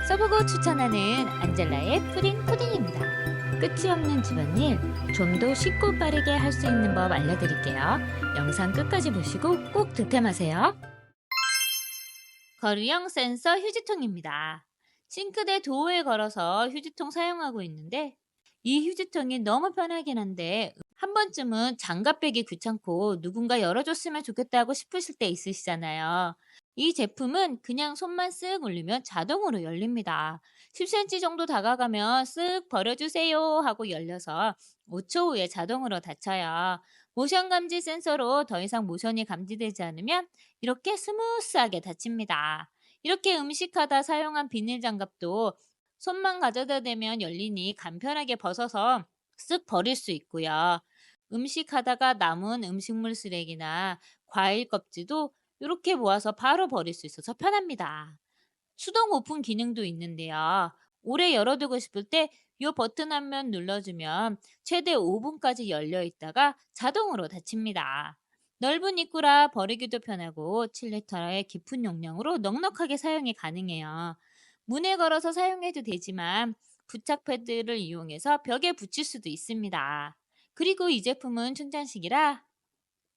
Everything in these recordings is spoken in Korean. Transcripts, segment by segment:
써보고 추천하는 안젤라의 푸딩 푸딩입니다. 끝이 없는 집안일 좀 더 쉽고 빠르게 할 수 있는 법 알려드릴게요. 영상 끝까지 보시고 꼭 득템하세요. 거리형 센서 휴지통입니다. 싱크대 도어에 걸어서 휴지통 사용하고 있는데 이 휴지통이 너무 편하긴 한데 한 번쯤은 장갑 빼기 귀찮고 누군가 열어줬으면 좋겠다고 싶으실 때 있으시잖아요. 이 제품은 그냥 손만 쓱 올리면 자동으로 열립니다. 10cm 정도 다가가면 쓱 버려주세요 하고 열려서 5초 후에 자동으로 닫혀요. 모션 감지 센서로 더 이상 모션이 감지되지 않으면 이렇게 스무스하게 닫힙니다. 이렇게 음식하다 사용한 비닐 장갑도 손만 가져다 대면 열리니 간편하게 벗어서 쓱 버릴 수 있고요. 음식하다가 남은 음식물 쓰레기나 과일 껍질도 이렇게 모아서 바로 버릴 수 있어서 편합니다. 수동 오픈 기능도 있는데요. 오래 열어두고 싶을 때 이 버튼 한 번 눌러주면 최대 5분까지 열려 있다가 자동으로 닫힙니다. 넓은 입구라 버리기도 편하고 7리터의 깊은 용량으로 넉넉하게 사용이 가능해요. 문에 걸어서 사용해도 되지만 부착 패드를 이용해서 벽에 붙일 수도 있습니다. 그리고 이 제품은 충전식이라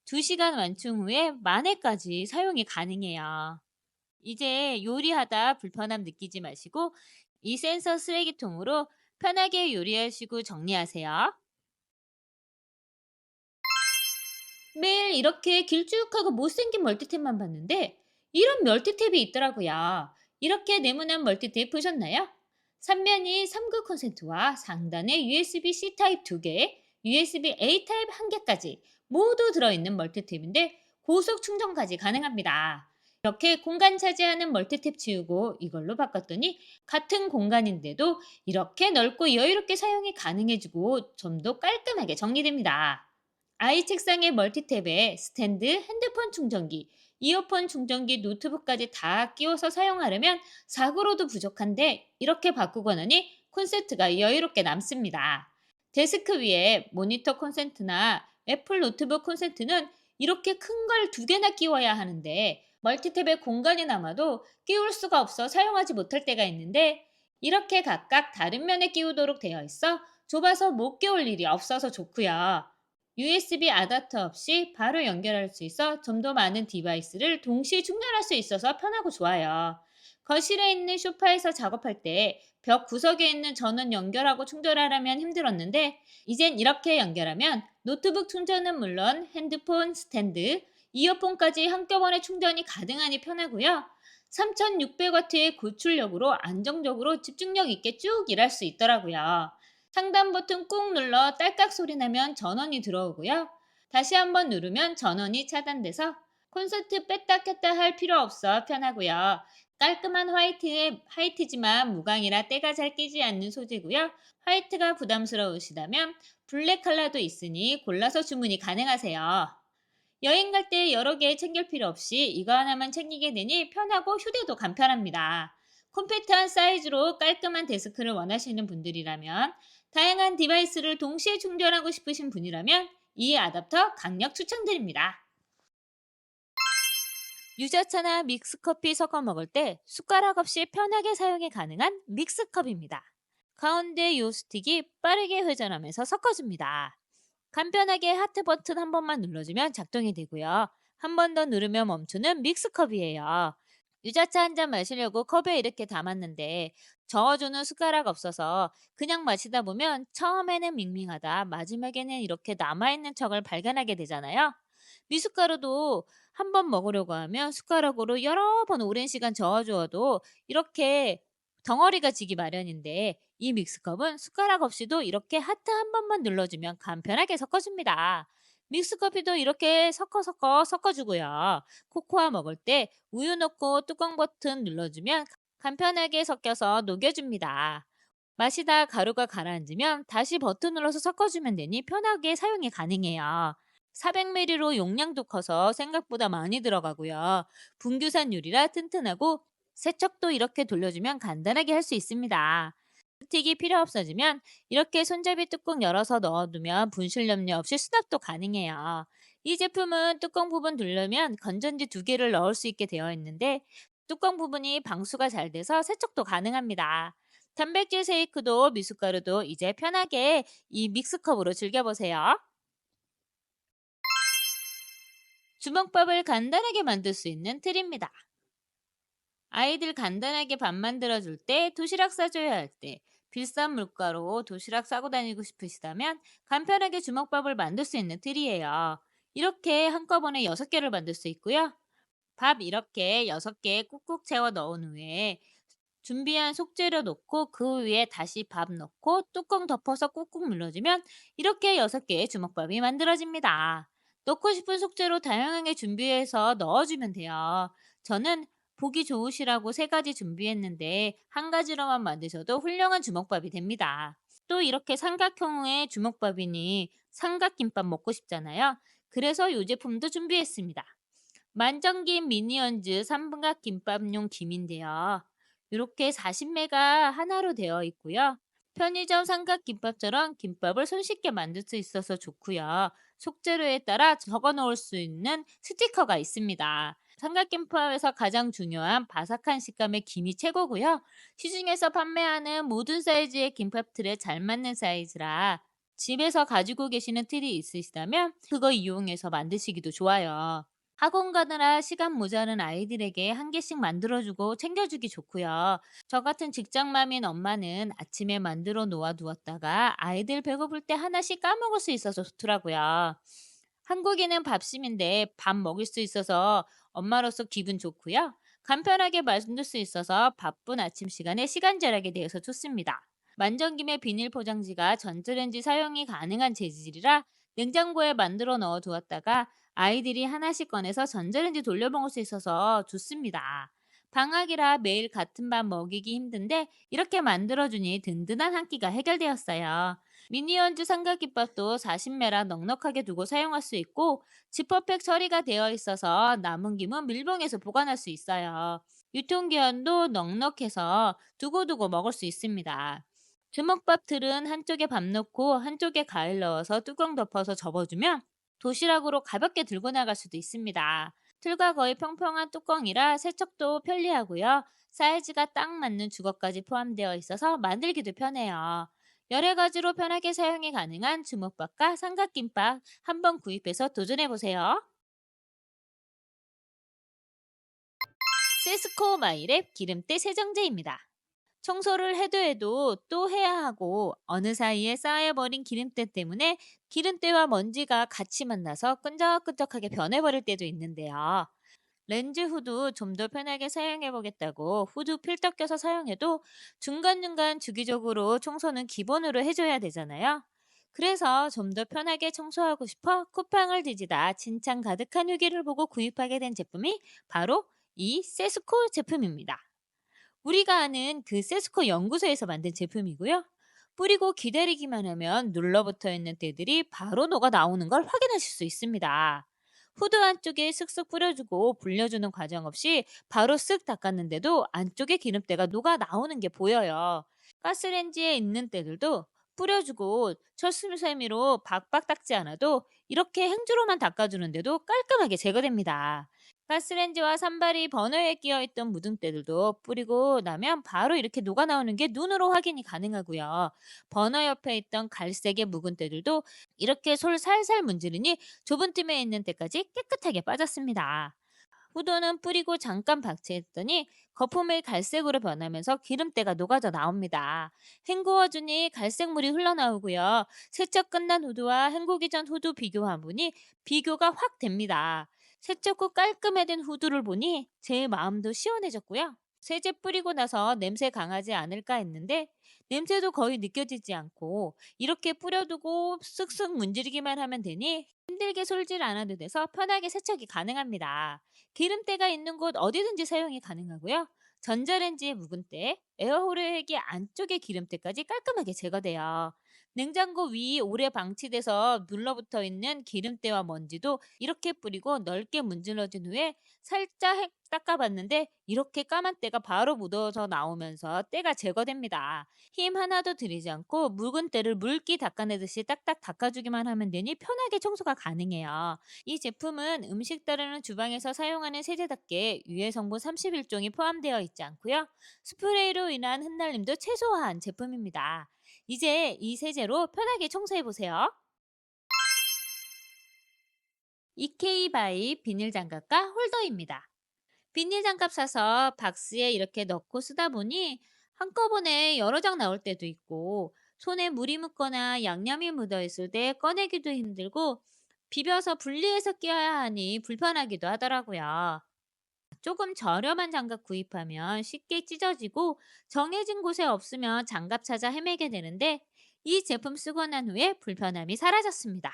2시간 완충 후에 만회까지 사용이 가능해요. 이제 요리하다 불편함 느끼지 마시고 이 센서 쓰레기통으로 편하게 요리하시고 정리하세요. 매일 이렇게 길쭉하고 못생긴 멀티탭만 봤는데 이런 멀티탭이 있더라고요. 이렇게 네모난 멀티탭 보셨나요? 삼면이 3구 콘센트와 상단에 USB-C 타입 2개, USB-A 타입 1개까지 모두 들어있는 멀티탭인데 고속 충전까지 가능합니다. 이렇게 공간 차지하는 멀티탭 치우고 이걸로 바꿨더니 같은 공간인데도 이렇게 넓고 여유롭게 사용이 가능해지고 좀 더 깔끔하게 정리됩니다. 아이 책상의 멀티탭에 스탠드, 핸드폰 충전기, 이어폰 충전기, 노트북까지 다 끼워서 사용하려면 4구로도 부족한데 이렇게 바꾸고 나니 콘센트가 여유롭게 남습니다. 데스크 위에 모니터 콘센트나 애플 노트북 콘센트는 이렇게 큰 걸 2개나 끼워야 하는데 멀티탭에 공간이 남아도 끼울 수가 없어 사용하지 못할 때가 있는데 이렇게 각각 다른 면에 끼우도록 되어 있어 좁아서 못 끼울 일이 없어서 좋고요. USB 아답터 없이 바로 연결할 수 있어 좀 더 많은 디바이스를 동시에 충전할 수 있어서 편하고 좋아요. 거실에 있는 소파에서 작업할 때 벽 구석에 있는 전원 연결하고 충전하려면 힘들었는데 이젠 이렇게 연결하면 노트북 충전은 물론 핸드폰, 스탠드, 이어폰까지 한꺼번에 충전이 가능하니 편하고요. 3600W의 고출력으로 안정적으로 집중력 있게 쭉 일할 수 있더라고요. 상단 버튼 꾹 눌러 딸깍 소리 나면 전원이 들어오고요. 다시 한번 누르면 전원이 차단돼서 콘센트 뺐다 켰다 할 필요 없어 편하고요. 깔끔한 화이트지만 무광이라 때가 잘 끼지 않는 소재고요. 화이트가 부담스러우시다면 블랙 컬러도 있으니 골라서 주문이 가능하세요. 여행 갈 때 여러 개 챙길 필요 없이 이거 하나만 챙기게 되니 편하고 휴대도 간편합니다. 컴팩트한 사이즈로 깔끔한 데스크를 원하시는 분들이라면 다양한 디바이스를 동시에 충전하고 싶으신 분이라면 이 아답터 강력 추천드립니다. 유자차나 믹스커피 섞어 먹을 때 숟가락 없이 편하게 사용이 가능한 믹스컵입니다. 가운데 요 스틱이 빠르게 회전하면서 섞어줍니다. 간편하게 하트 버튼 한 번만 눌러주면 작동이 되고요. 한 번 더 누르면 멈추는 믹스컵이에요. 유자차 한 잔 마시려고 컵에 이렇게 담았는데 저어주는 숟가락 없어서 그냥 마시다 보면 처음에는 밍밍하다 마지막에는 이렇게 남아있는 척을 발견하게 되잖아요. 미숫가루도 한 번 먹으려고 하면 숟가락으로 여러 번 오랜 시간 저어주어도 이렇게 덩어리가 지기 마련인데 이 믹스컵은 숟가락 없이도 이렇게 하트 한 번만 눌러주면 간편하게 섞어줍니다. 믹스커피도 이렇게 섞어주고요. 코코아 먹을 때 우유 넣고 뚜껑 버튼 눌러주면 간편하게 섞여서 녹여줍니다. 마시다 가루가 가라앉으면 다시 버튼 눌러서 섞어주면 되니 편하게 사용이 가능해요. 400ml로 용량도 커서 생각보다 많이 들어가고요. 분규산 유리라 튼튼하고 세척도 이렇게 돌려주면 간단하게 할 수 있습니다. 스틱이 필요 없어지면 이렇게 손잡이 뚜껑 열어서 넣어두면 분실 염려 없이 수납도 가능해요. 이 제품은 뚜껑 부분 누르면 건전지 2개를 넣을 수 있게 되어 있는데 뚜껑 부분이 방수가 잘 돼서 세척도 가능합니다. 단백질 쉐이크도 미숫가루도 이제 편하게 이 믹스컵으로 즐겨보세요. 주먹밥을 간단하게 만들 수 있는 팁입니다. 아이들 간단하게 밥 만들어줄 때, 도시락 싸줘야 할 때, 비싼 물가로 도시락 싸고 다니고 싶으시다면 간편하게 주먹밥을 만들 수 있는 팁이에요. 이렇게 한꺼번에 6개를 만들 수 있고요. 밥 이렇게 6개 꾹꾹 채워 넣은 후에 준비한 속재료 넣고 그 위에 다시 밥 넣고 뚜껑 덮어서 꾹꾹 눌러주면 이렇게 6개의 주먹밥이 만들어집니다. 넣고 싶은 속재료 다양하게 준비해서 넣어주면 돼요. 저는 보기 좋으시라고 3가지 준비했는데 한 가지로만 만드셔도 훌륭한 주먹밥이 됩니다. 또 이렇게 삼각형의 주먹밥이니 삼각김밥 먹고 싶잖아요. 그래서 이 제품도 준비했습니다. 만정김 미니언즈 삼각 김밥용 김인데요. 이렇게 40매가 하나로 되어 있고요. 편의점 삼각김밥처럼 김밥을 손쉽게 만들 수 있어서 좋고요. 속재료에 따라 적어 놓을 수 있는 스티커가 있습니다. 삼각김밥에서 가장 중요한 바삭한 식감의 김이 최고고요. 시중에서 판매하는 모든 사이즈의 김밥틀에 잘 맞는 사이즈라 집에서 가지고 계시는 틀이 있으시다면 그거 이용해서 만드시기도 좋아요. 학원 가느라 시간 모자른 아이들에게 한 개씩 만들어주고 챙겨주기 좋고요. 저 같은 직장맘인 엄마는 아침에 만들어 놓아 두었다가 아이들 배고플 때 하나씩 까먹을 수 있어서 좋더라고요. 한국인은 밥심인데 밥 먹일 수 있어서 엄마로서 기분 좋고요. 간편하게 만들 수 있어서 바쁜 아침 시간에 시간 절약에 대해서 좋습니다. 만정김의 비닐 포장지가 전자레인지 사용이 가능한 재질이라 냉장고에 만들어 넣어 두었다가 아이들이 하나씩 꺼내서 전자레인지 돌려 먹을 수 있어서 좋습니다. 방학이라 매일 같은 밥 먹이기 힘든데 이렇게 만들어주니 든든한 한 끼가 해결되었어요. 미니언즈 삼각김밥도 40매라 넉넉하게 두고 사용할 수 있고 지퍼백 처리가 되어 있어서 남은 김은 밀봉해서 보관할 수 있어요. 유통기한도 넉넉해서 두고두고 먹을 수 있습니다. 주먹밥 틀은 한쪽에 밥 넣고 한쪽에 과일 넣어서 뚜껑 덮어서 접어주면 도시락으로 가볍게 들고 나갈 수도 있습니다. 틀과 거의 평평한 뚜껑이라 세척도 편리하고요. 사이즈가 딱 맞는 주걱까지 포함되어 있어서 만들기도 편해요. 여러 가지로 편하게 사용이 가능한 주먹밥과 삼각김밥 한번 구입해서 도전해보세요. 세스코 마이랩 기름때 세정제입니다. 청소를 해도 또 해야 하고 어느 사이에 쌓여버린 기름때 때문에 기름때와 먼지가 같이 만나서 끈적끈적하게 변해버릴 때도 있는데요. 렌즈 후드 좀 더 편하게 사용해 보겠다고 후드 필터 껴서 사용해도 중간중간 주기적으로 청소는 기본으로 해줘야 되잖아요. 그래서 좀 더 편하게 청소하고 싶어 쿠팡을 뒤지다 칭찬 가득한 후기를 보고 구입하게 된 제품이 바로 이 세스코 제품입니다. 우리가 아는 그 세스코 연구소에서 만든 제품이고요. 뿌리고 기다리기만 하면 눌러붙어 있는 때들이 바로 녹아 나오는 걸 확인하실 수 있습니다. 후드 안쪽에 쓱쓱 뿌려주고 불려주는 과정 없이 바로 쓱 닦았는데도 안쪽에 기름때가 녹아 나오는 게 보여요. 가스레인지에 있는 때들도 뿌려주고 철수세미로 박박 닦지 않아도 이렇게 행주로만 닦아주는데도 깔끔하게 제거됩니다. 가스레인지와 산발이 버너에 끼어있던 묻은때들도 뿌리고 나면 바로 이렇게 녹아나오는 게 눈으로 확인이 가능하고요. 버너 옆에 있던 갈색의 묵은 때들도 이렇게 솔 살살 문지르니 좁은 틈에 있는 때까지 깨끗하게 빠졌습니다. 후드는 뿌리고 잠깐 박치했더니 거품이 갈색으로 변하면서 기름때가 녹아져 나옵니다. 헹구어주니 갈색물이 흘러나오고요. 세척 끝난 후드와 헹구기 전 후드 비교해보니 비교가 확 됩니다. 세척 후 깔끔해진 후드를 보니 제 마음도 시원해졌고요. 세제 뿌리고 나서 냄새 강하지 않을까 했는데 냄새도 거의 느껴지지 않고 이렇게 뿌려두고 쓱쓱 문지르기만 하면 되니 힘들게 솔질 않아도 돼서 편하게 세척이 가능합니다. 기름때가 있는 곳 어디든지 사용이 가능하고요. 전자레인지의 묵은 때, 에어호르액이 안쪽의 기름때까지 깔끔하게 제거돼요. 냉장고 위 오래 방치돼서 눌러붙어 있는 기름때와 먼지도 이렇게 뿌리고 넓게 문질러준 후에 살짝 닦아봤는데 이렇게 까만 때가 바로 묻어서 나오면서 때가 제거됩니다. 힘 하나도 들이지 않고 묵은 때를 물기 닦아내듯이 딱딱 닦아주기만 하면 되니 편하게 청소가 가능해요. 이 제품은 음식 따르는 주방에서 사용하는 세제답게 유해 성분 31종이 포함되어 있지 않고요. 스프레이로 인한 흩날림도 최소화한 제품입니다. 이제 이 세제로 편하게 청소해 보세요. EK 바이 비닐 장갑과 홀더입니다. 비닐 장갑 사서 박스에 이렇게 넣고 쓰다 보니 한꺼번에 여러 장 나올 때도 있고 손에 물이 묻거나 양념이 묻어 있을 때 꺼내기도 힘들고 비벼서 분리해서 끼워야 하니 불편하기도 하더라고요. 조금 저렴한 장갑 구입하면 쉽게 찢어지고 정해진 곳에 없으면 장갑 찾아 헤매게 되는데 이 제품 쓰고 난 후에 불편함이 사라졌습니다.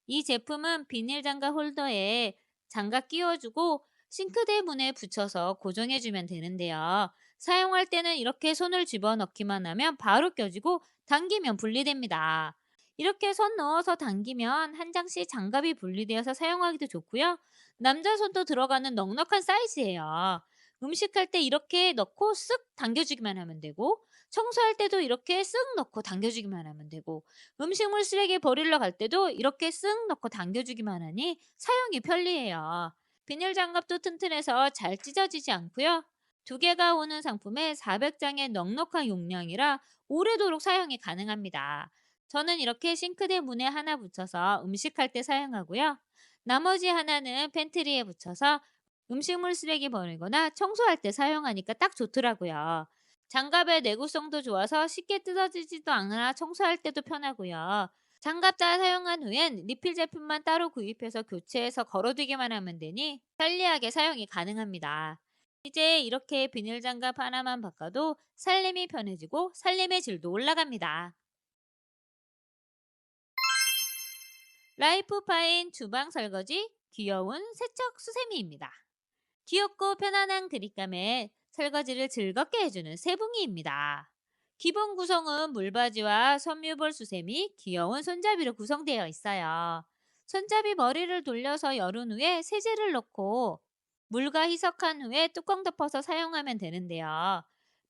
이 제품은 비닐 장갑 홀더에 장갑 끼워주고 싱크대 문에 붙여서 고정해주면 되는데요. 사용할 때는 이렇게 손을 집어넣기만 하면 바로 껴지고 당기면 분리됩니다. 이렇게 손 넣어서 당기면 한 장씩 장갑이 분리되어서 사용하기도 좋고요. 남자 손도 들어가는 넉넉한 사이즈예요. 음식할 때 이렇게 넣고 쓱 당겨주기만 하면 되고 청소할 때도 이렇게 쓱 넣고 당겨주기만 하면 되고 음식물 쓰레기 버리러 갈 때도 이렇게 쓱 넣고 당겨주기만 하니 사용이 편리해요. 비닐 장갑도 튼튼해서 잘 찢어지지 않고요. 두 개가 오는 상품에 400장의 넉넉한 용량이라 오래도록 사용이 가능합니다. 저는 이렇게 싱크대 문에 하나 붙여서 음식할 때 사용하고요. 나머지 하나는 팬트리에 붙여서 음식물 쓰레기 버리거나 청소할 때 사용하니까 딱 좋더라고요. 장갑의 내구성도 좋아서 쉽게 뜯어지지도 않아 청소할 때도 편하고요. 장갑 잘 사용한 후엔 리필 제품만 따로 구입해서 교체해서 걸어두기만 하면 되니 편리하게 사용이 가능합니다. 이제 이렇게 비닐 장갑 하나만 바꿔도 살림이 편해지고 살림의 질도 올라갑니다. 라이프파인 주방 설거지 귀여운 세척 수세미입니다. 귀엽고 편안한 그립감에 설거지를 즐겁게 해주는 세붕이입니다. 기본 구성은 물바지와 섬유볼 수세미, 귀여운 손잡이로 구성되어 있어요. 손잡이 머리를 돌려서 열은 후에 세제를 넣고 물과 희석한 후에 뚜껑 덮어서 사용하면 되는데요.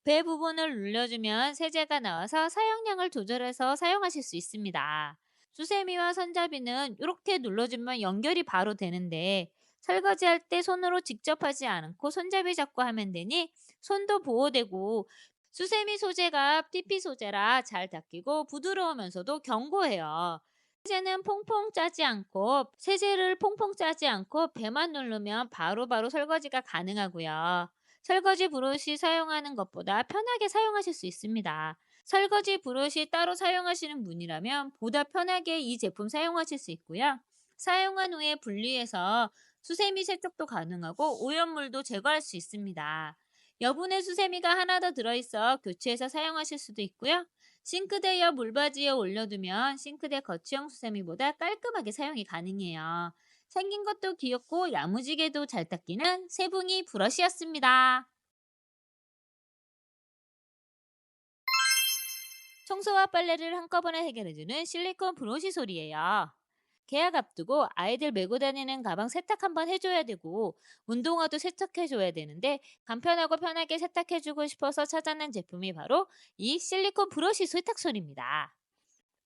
배 부분을 눌러주면 세제가 나와서 사용량을 조절해서 사용하실 수 있습니다. 수세미와 손잡이는 이렇게 눌러주면 연결이 바로 되는데 설거지할 때 손으로 직접 하지 않고 손잡이 잡고 하면 되니 손도 보호되고 수세미 소재가 TP 소재라 잘 닦이고 부드러우면서도 견고해요. 세제를 퐁퐁 짜지 않고 배만 누르면 바로바로 설거지가 가능하고요. 설거지 브러쉬 사용하는 것보다 편하게 사용하실 수 있습니다. 설거지 브러쉬 따로 사용하시는 분이라면 보다 편하게 이 제품 사용하실 수 있고요. 사용한 후에 분리해서 수세미 세척도 가능하고 오염물도 제거할 수 있습니다. 여분의 수세미가 하나 더 들어있어 교체해서 사용하실 수도 있고요. 싱크대 옆 물바지에 올려두면 싱크대 거치형 수세미보다 깔끔하게 사용이 가능해요. 생긴 것도 귀엽고 야무지게도 잘 닦이는 세붕이 브러쉬였습니다. 청소와 빨래를 한꺼번에 해결해주는 실리콘 브러쉬 솔이에요. 계약 앞두고 아이들 메고 다니는 가방 세탁 한번 해줘야 되고 운동화도 세척해줘야 되는데 간편하고 편하게 세탁해주고 싶어서 찾아낸 제품이 바로 이 실리콘 브러쉬 세탁솔입니다.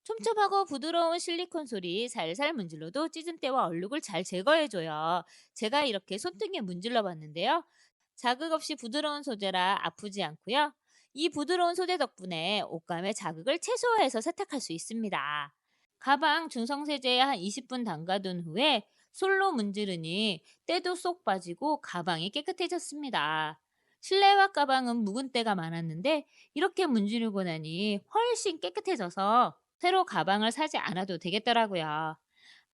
촘촘하고 부드러운 실리콘 솔이 살살 문질러도 찢은 때와 얼룩을 잘 제거해줘요. 제가 이렇게 손등에 문질러 봤는데요. 자극 없이 부드러운 소재라 아프지 않고요. 이 부드러운 소재 덕분에 옷감의 자극을 최소화해서 세탁할 수 있습니다. 가방 중성세제에 한 20분 담가둔 후에 솔로 문지르니 때도 쏙 빠지고 가방이 깨끗해졌습니다. 실내화 가방은 묵은 때가 많았는데 이렇게 문지르고 나니 훨씬 깨끗해져서 새로 가방을 사지 않아도 되겠더라고요.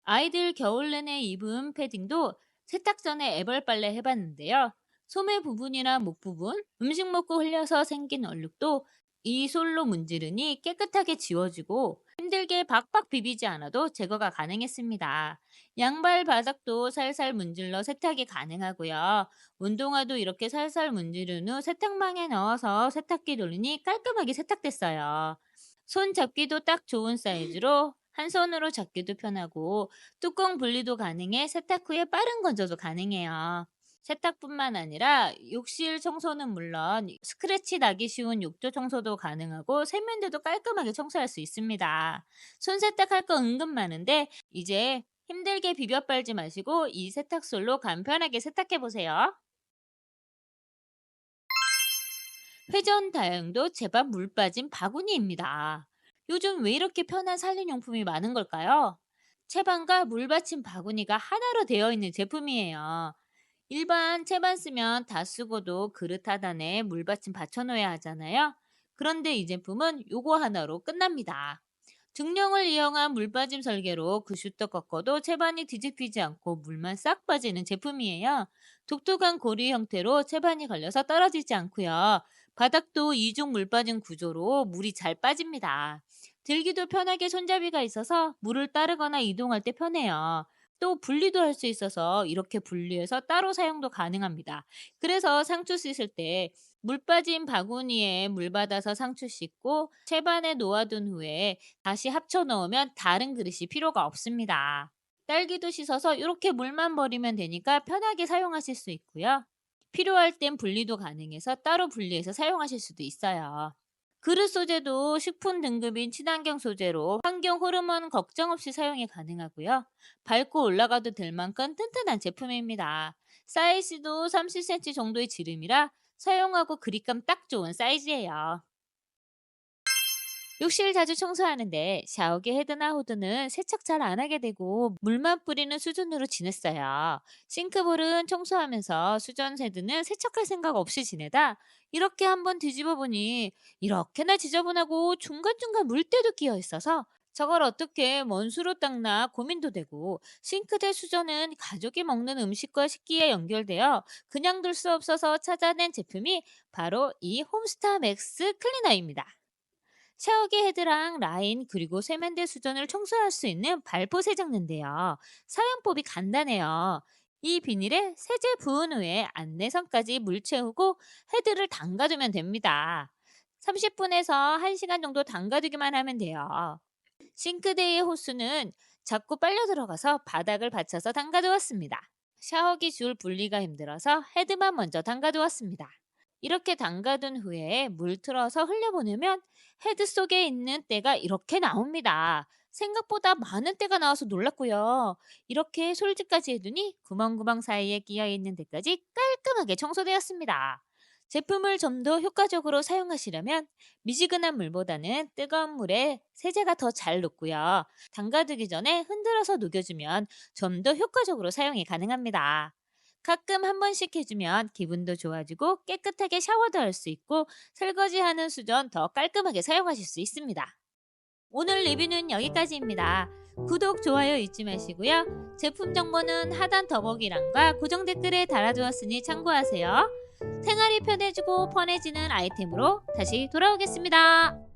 아이들 겨울 내내 입은 패딩도 세탁 전에 애벌 빨래 해봤는데요. 소매 부분이나 목 부분, 음식 먹고 흘려서 생긴 얼룩도 이 솔로 문지르니 깨끗하게 지워지고 힘들게 박박 비비지 않아도 제거가 가능했습니다. 양발 바닥도 살살 문질러 세탁이 가능하고요. 운동화도 이렇게 살살 문지른 후 세탁망에 넣어서 세탁기 돌리니 깔끔하게 세탁됐어요. 손 잡기도 딱 좋은 사이즈로 한 손으로 잡기도 편하고 뚜껑 분리도 가능해 세탁 후에 빠른 건조도 가능해요. 세탁뿐만 아니라 욕실 청소는 물론 스크래치 나기 쉬운 욕조 청소도 가능하고 세면대도 깔끔하게 청소할 수 있습니다. 손 세탁할 거 은근 많은데 이제 힘들게 비벼 빨지 마시고 이 세탁솔로 간편하게 세탁해 보세요. 회전 다용도 제밥 물 빠진 바구니입니다. 요즘 왜 이렇게 편한 살림용품이 많은 걸까요? 채반과 물 받친 바구니가 하나로 되어 있는 제품이에요. 일반 채반 쓰면 다 쓰고도 그릇 하단에 물 받침 받쳐놓아야 하잖아요. 그런데 이 제품은 요거 하나로 끝납니다. 중력을 이용한 물빠짐 설계로 그 슈터 꺾어도 채반이 뒤집히지 않고 물만 싹 빠지는 제품이에요. 독특한 고리 형태로 채반이 걸려서 떨어지지 않고요. 바닥도 이중 물빠짐 구조로 물이 잘 빠집니다. 들기도 편하게 손잡이가 있어서 물을 따르거나 이동할 때 편해요. 또 분리도 할 수 있어서 이렇게 분리해서 따로 사용도 가능합니다. 그래서 상추 씻을 때 물 빠진 바구니에 물 받아서 상추 씻고 채반에 놓아둔 후에 다시 합쳐 넣으면 다른 그릇이 필요가 없습니다. 딸기도 씻어서 이렇게 물만 버리면 되니까 편하게 사용하실 수 있고요. 필요할 땐 분리도 가능해서 따로 분리해서 사용하실 수도 있어요. 그릇 소재도 식품 등급인 친환경 소재로 환경 호르몬 걱정 없이 사용이 가능하고요. 밟고 올라가도 될 만큼 튼튼한 제품입니다. 사이즈도 30cm 정도의 지름이라 사용하고 그립감 딱 좋은 사이즈예요. 욕실 자주 청소하는데 샤워기 헤드나 호드는 세척 잘 안 하게 되고 물만 뿌리는 수준으로 지냈어요. 싱크볼은 청소하면서 수전 헤드는 세척할 생각 없이 지내다 이렇게 한번 뒤집어 보니 이렇게나 지저분하고 중간중간 물때도 끼어 있어서 저걸 어떻게 원수로 닦나 고민도 되고 싱크대 수전은 가족이 먹는 음식과 식기에 연결되어 그냥 둘 수 없어서 찾아낸 제품이 바로 이 홈스타 맥스 클리너입니다. 샤워기 헤드랑 라인 그리고 세면대 수전을 청소할 수 있는 발포 세정제인데요. 사용법이 간단해요. 이 비닐에 세제 부은 후에 안내선까지 물 채우고 헤드를 담가두면 됩니다. 30분에서 1시간 정도 담가두기만 하면 돼요. 싱크대의 호스는 자꾸 빨려 들어가서 바닥을 받쳐서 담가두었습니다. 샤워기 줄 분리가 힘들어서 헤드만 먼저 담가두었습니다. 이렇게 담가둔 후에 물 틀어서 흘려보내면 헤드 속에 있는 때가 이렇게 나옵니다. 생각보다 많은 때가 나와서 놀랐고요. 이렇게 솔질까지 해두니 구멍구멍 사이에 끼어 있는 데까지 깔끔하게 청소되었습니다. 제품을 좀 더 효과적으로 사용하시려면 미지근한 물보다는 뜨거운 물에 세제가 더 잘 녹고요. 담가두기 전에 흔들어서 녹여주면 좀 더 효과적으로 사용이 가능합니다. 가끔 한 번씩 해주면 기분도 좋아지고 깨끗하게 샤워도 할 수 있고 설거지하는 수전 더 깔끔하게 사용하실 수 있습니다. 오늘 리뷰는 여기까지입니다. 구독, 좋아요 잊지 마시고요. 제품 정보는 하단 더보기란과 고정 댓글에 달아두었으니 참고하세요. 생활이 편해지고 편해지는 아이템으로 다시 돌아오겠습니다.